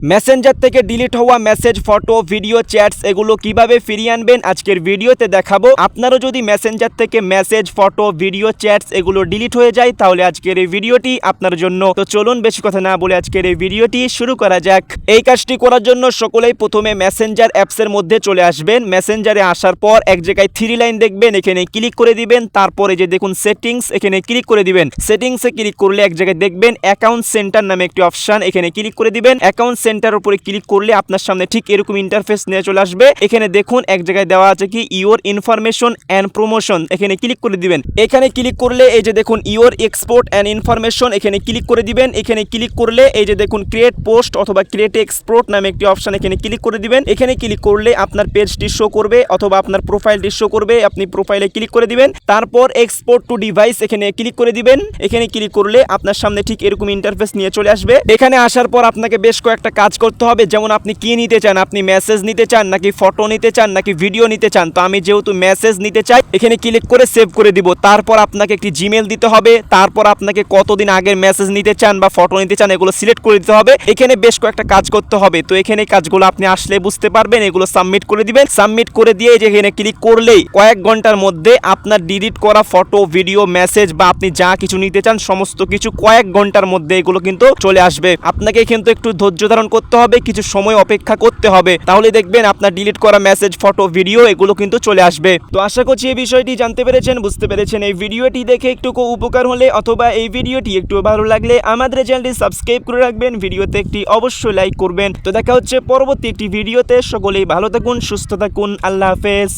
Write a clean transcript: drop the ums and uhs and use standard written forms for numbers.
Messenger থেকে delete হওয়া message, photo, video, chats এগুলো কিভাবে ফিরিয়ে আনবেন আজকের ভিডিওতে দেখাবো। আপনারও যদি মেসেঞ্জার থেকে মেসেজ, ফটো, ভিডিও, চ্যাটস এগুলো ডিলিট হয়ে যায় তাহলে আজকের এই ভিডিওটি আপনার জন্য। তো চলুন বেশি কথা না বলে আজকের এই ভিডিওটি শুরু করা যাক। এই কাজটি করার জন্য সকলেই প্রথমে মেসেঞ্জার অ্যাপসের মধ্যে চলে আসবেন। মেসেঞ্জারে আসার পর এক জায়গায় 3 লাইন দেখবেন, এখানে ক্লিক করে দিবেন। তারপরে যে দেখুন সেটিংস, এখানে ক্লিক করে দিবেন। সেটিংসে ক্লিক করলে এক জায়গায় দেখবেন অ্যাকাউন্ট সেন্টার নামে একটি অপশন, এখানে ক্লিক করে দিবেন। অ্যাকাউন্ট সেন্টার উপরে ক্লিক করলে আপনার সামনে ঠিক এরকম ইন্টারফেস নিয়ে চলে আসবে। এখানে দেখুন এক জায়গায় দেওয়া আছে কি ইওর ইনফরমেশন এন্ড প্রমোশন, এখানে ক্লিক করে দিবেন। এখানে ক্লিক করলে এই যে দেখুন ইওর এক্সপোর্ট এন্ড ইনফরমেশন, এখানে ক্লিক করে দিবেন। এখানে ক্লিক করলে এই যে দেখুন ক্রিয়েট পোস্ট অথবা ক্রিয়েট এক্সপোর্ট নামে একটি অপশন, এখানে ক্লিক করে দিবেন। এখানে ক্লিক করলে আপনার পেজটি শো করবে অথবা আপনার প্রোফাইলটি শো করবে, আপনি প্রোফাইলে ক্লিক করে দিবেন। তারপর এক্সপোর্ট টু ডিভাইস, এখানে ক্লিক করে দিবেন। এখানে ক্লিক করলে আপনার সামনে ঠিক এরকম ইন্টারফেস নিয়ে চলে আসবে। এখানে আসার পর আপনাকে বেশ কয়েকটা কাজ করতে হবে, যেমন আপনি কি নিতে চান, আপনি মেসেজ নিতে চান নাকি ফটো নিতে চান নাকি ভিডিও নিতে চান। তো আমি যেহেতু মেসেজ নিতে চাই এখানে ক্লিক করে সেভ করে দিব। তারপর আপনাকে একটি জিমেল দিতে হবে। তারপর আপনাকে কতদিন আগের মেসেজ নিতে চান বা ফটো নিতে চান এগুলো সিলেক্ট করে দিতে হবে। এখানে বেশ কয়েকটা কাজ করতে হবে। তো এখানে কাজগুলো আপনি আসলে বুঝতে পারবেন। এগুলো সাবমিট করে দিবেন। সাবমিট করে দিয়ে যে এখানে ক্লিক করলেই কয়েক ঘন্টার মধ্যে আপনার ডিলিট করা ফটো, ভিডিও, মেসেজ বা আপনি যা কিছু নিতে চান সমস্ত কিছু কয়েক ঘন্টার মধ্যে এগুলো কিন্তু চলে আসবে। আপনাকে কিন্তু একটু ধৈর্য ধারণ করতে হবে, কিছু সময় অপেক্ষা করতে হবে, তাহলে দেখবেন আপনার ডিলিট করা মেসেজ, ফটো, ভিডিও এগুলো কিন্তু চলে আসবে। তো আশা করছি এই বিষয়টি জানতে পেরেছেন, বুঝতে পেরেছেন। এই ভিডিওটি দেখে একটু উপকার হলে অথবা এই ভিডিওটি একটু ভালো লাগলে আমাদের চ্যানেলটি সাবস্ক্রাইব করে রাখবেন, ভিডিওতে একটি অবশ্যই লাইক করবেন। তো দেখা হচ্ছে পরবর্তী একটি ভিডিওতে। সকলেই ভালো থাকুন, সুস্থ থাকুন, আল্লাহ হাফেজ।